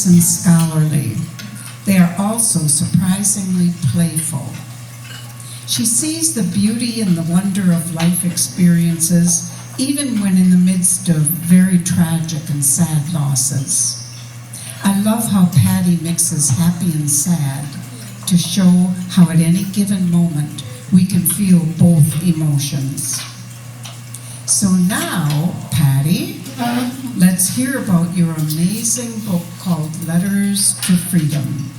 serious and scholarly. They are also surprisingly playful. She sees the beauty and the wonder of life experiences, even when in the midst of very tragic and sad losses. I love how Patti mixes happy and sad to show how at any given moment we can feel both emotions. So now, Patti, let's hear about your amazing book called Letters to Freedom.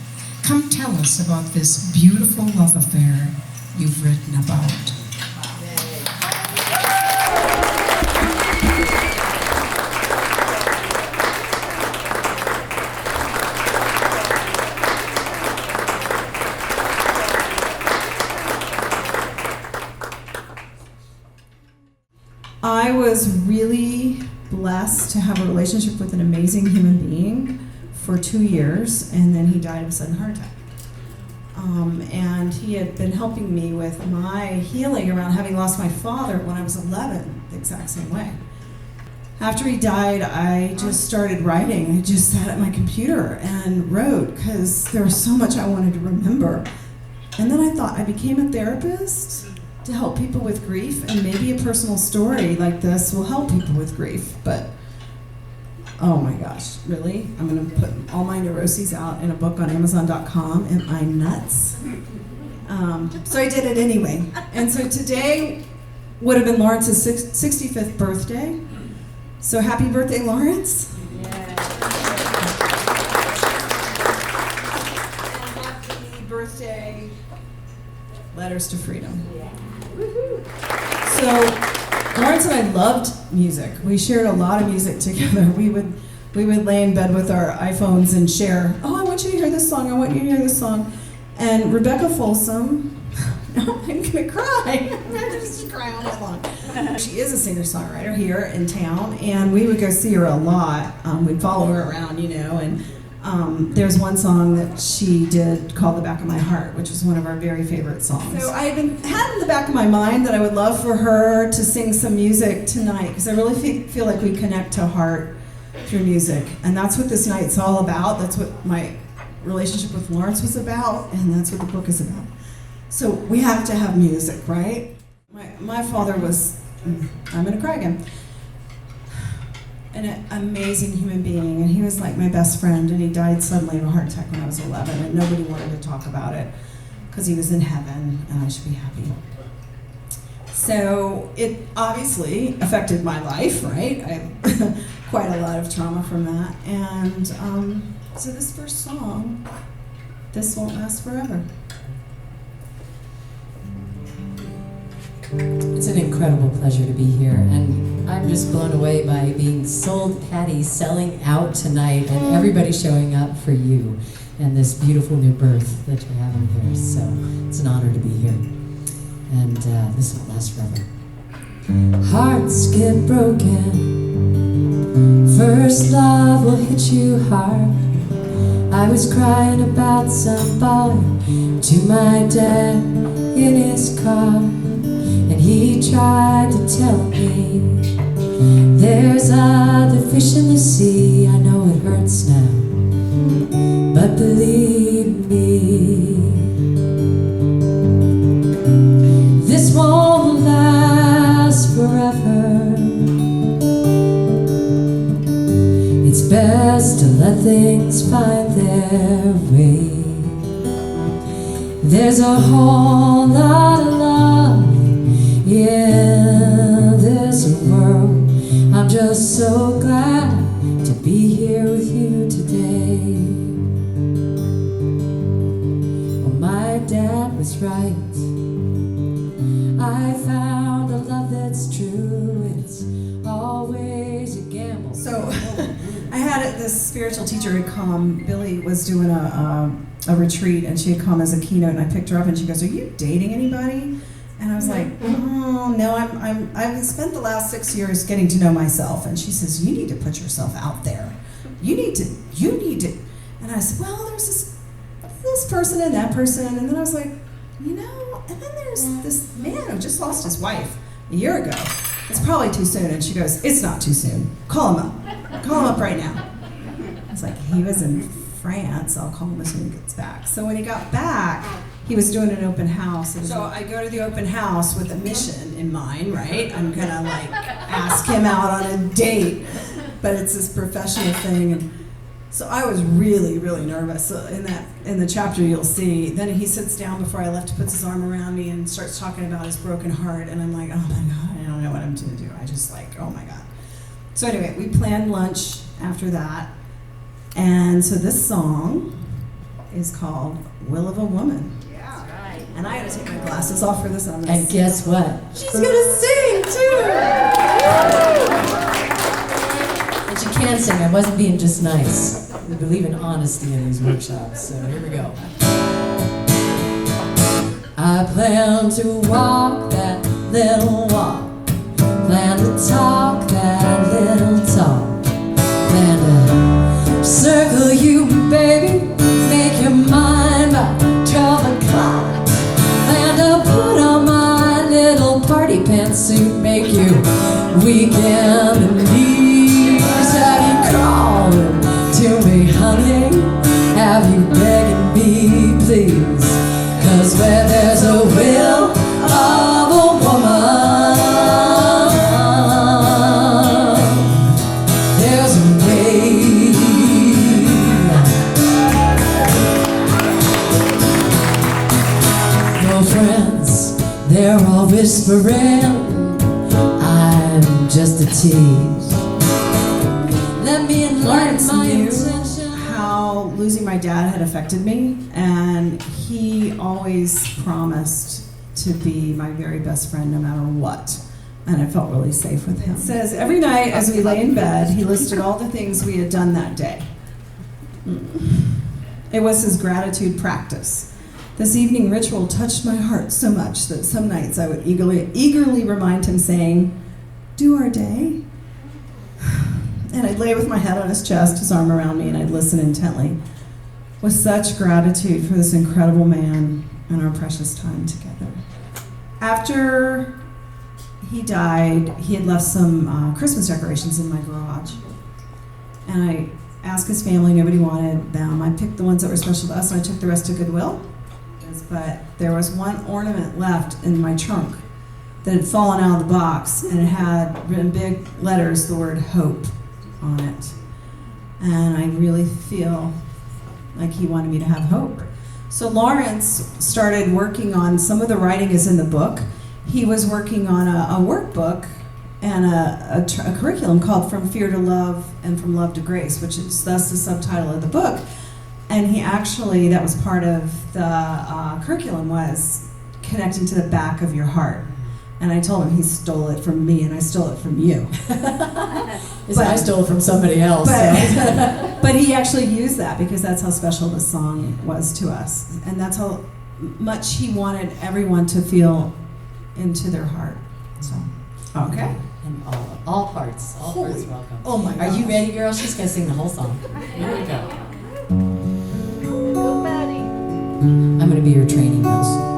Come tell us about this beautiful love affair you've written about. I was really blessed to have a relationship with an amazing human being for 2 years, and then he died of a sudden heart attack. And he had been helping me with my healing around having lost my father when I was 11, the exact same way. After he died, I just started writing. I just sat at my computer and wrote because there was so much I wanted to remember. And then I thought I became a therapist to help people with grief, and maybe a personal story like this will help people with grief. But oh my gosh, really? I'm gonna put all my neuroses out in a book on Amazon.com. Am I nuts? So I did it anyway. And so today would have been Lawrence's 65th birthday. So happy birthday, Lawrence. Yeah. And happy birthday, Letters to Freedom. Yeah. So Lawrence and I loved music. We shared a lot of music together. We would lay in bed with our iPhones and share, oh, I want you to hear this song, I want you to hear this song. And Rebecca Folsom, I'm gonna cry. I'm gonna just cry all night long. She is a singer-songwriter here in town, and we would go see her a lot. We'd follow her around, you know, and there's one song that she did called The Back of My Heart, which is one of our very favorite songs. So I had in the back of my mind that I would love for her to sing some music tonight, because I really feel like we connect to heart through music. And that's what this night's all about. That's what my relationship with Lawrence was about, and that's what the book is about. So we have to have music, right? My father was, I'm gonna cry again, an amazing human being, and he was like my best friend, and he died suddenly of a heart attack when I was 11, and nobody wanted to talk about it because he was in heaven and I should be happy. So it obviously affected my life, right? I have quite a lot of trauma from that, and so this first song, This Won't Last Forever. It's an incredible pleasure to be here, and I'm just blown away by being sold Patti, selling out tonight, and everybody showing up for you and this beautiful new birth that you're having here. So it's an honor to be here, and this won't last forever. Hearts get broken, first love will hit you hard. I was crying about somebody to my dad in his car. And he tried to tell me there's other fish in the sea. I know it hurts now, but believe me, this won't last forever. It's best to let things find their way. There's a whole lot of love in this world. I'm just so glad to be here with you today. Well, my dad was right. I found a love that's true. It's always a gamble. So I had this spiritual teacher who'd come. Billy was doing a retreat, and she had come as a keynote, and I picked her up, and she goes, "Are you dating anybody?" And I was like, "Oh no, I've spent the last 6 years getting to know myself." And she says, "You need to put yourself out there. You need to." And I said, "Well, there's this person and that person," and then I was like, and then there's this man who just lost his wife a year ago. It's probably too soon. And she goes, "It's not too soon. Call him up. Call him up right now." was like, he was in France. I'll call him as soon as he gets back. So when he got back, he was doing an open house. And so I go to the open house with a mission in mind, right? I'm gonna like ask him out on a date, but it's this professional thing. And so I was really, really nervous. So in the chapter you'll see, then he sits down before I left, puts his arm around me and starts talking about his broken heart. And I'm like, oh my God, I don't know what I'm gonna do. I just like, oh my God. So anyway, we planned lunch after that. And so this song is called Will of a Woman. And I gotta take my glasses off for this. And guess what? She's gonna sing too! And she can sing. I wasn't being just nice. We believe in honesty in these workshops, so here we go. I plan to walk that little walk. Plan to talk that little talk. Plan to circle you, baby. Make your mind by 12 o'clock. Plan to put on my little party pantsuit. Make you weekend and knees. Have you crawling to me, honey? Have you begging me, please? 'Cause where there's a will of a woman, there's a way. No friends, they're all whispering I'm just a tease. Let me enlighten Lawrence my knew intention. how losing my dad had affected me, and he always promised to be my very best friend no matter what. And I felt really safe with him. It says, every night as we lay in bed, he listed all the things we had done that day. It was his gratitude practice. This evening ritual touched my heart so much that some nights I would eagerly remind him, saying, do our day. And I'd lay with my head on his chest, his arm around me, and I'd listen intently with such gratitude for this incredible man and our precious time together. After he died, he had left some Christmas decorations in my garage. And I asked his family, nobody wanted them. I picked the ones that were special to us, and I took the rest to Goodwill. But there was one ornament left in my trunk that had fallen out of the box, and it had written big letters the word hope on it. And I really feel like he wanted me to have hope. So Lawrence started working on, some of the writing is in the book. He was working on a workbook and a curriculum called From Fear to Love and From Love to Grace, which is thus the subtitle of the book. And he actually, that was part of the curriculum, was connecting to the back of your heart. And I told him he stole it from me, and I stole it from you. I stole it from somebody else. But he actually used that because that's how special the song was to us. And that's how much he wanted everyone to feel into their heart. So, okay. And all parts welcome. Oh my God. Are you ready, girl? She's gonna sing the whole song. Here we go. I'm gonna be your training mouse.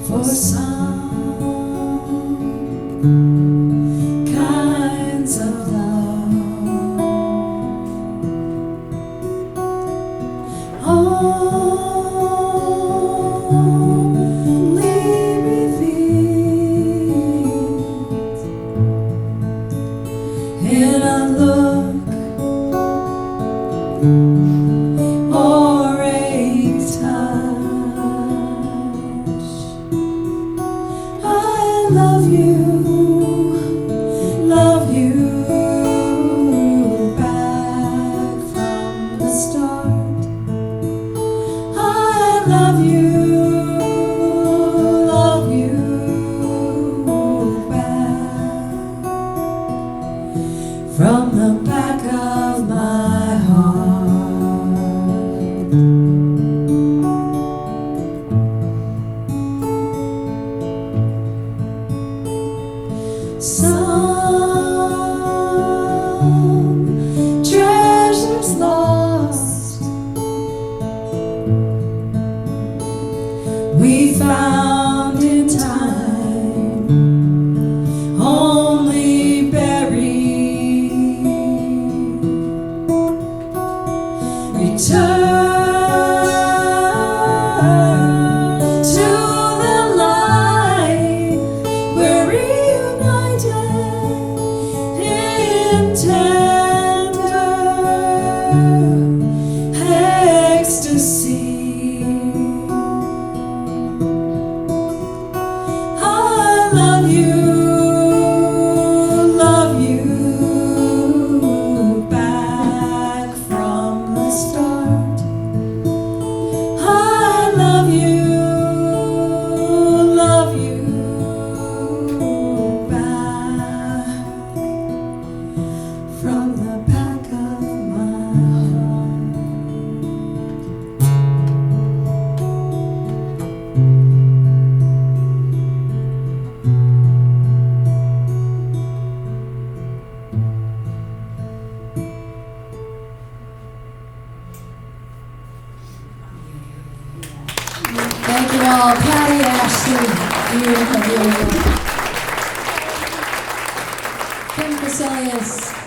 For some kinds of love, only revealed in a look or a touch. I love you back from the start. I love you back from the back of my heart. some treasures lost we found in time, only buried. Return to the light, we're reunited in tender ecstasy. I love you back from the start. I love you back from the back of my heart. Thank you all. Patti, Ashley, beautiful, beautiful. Kim Casilius.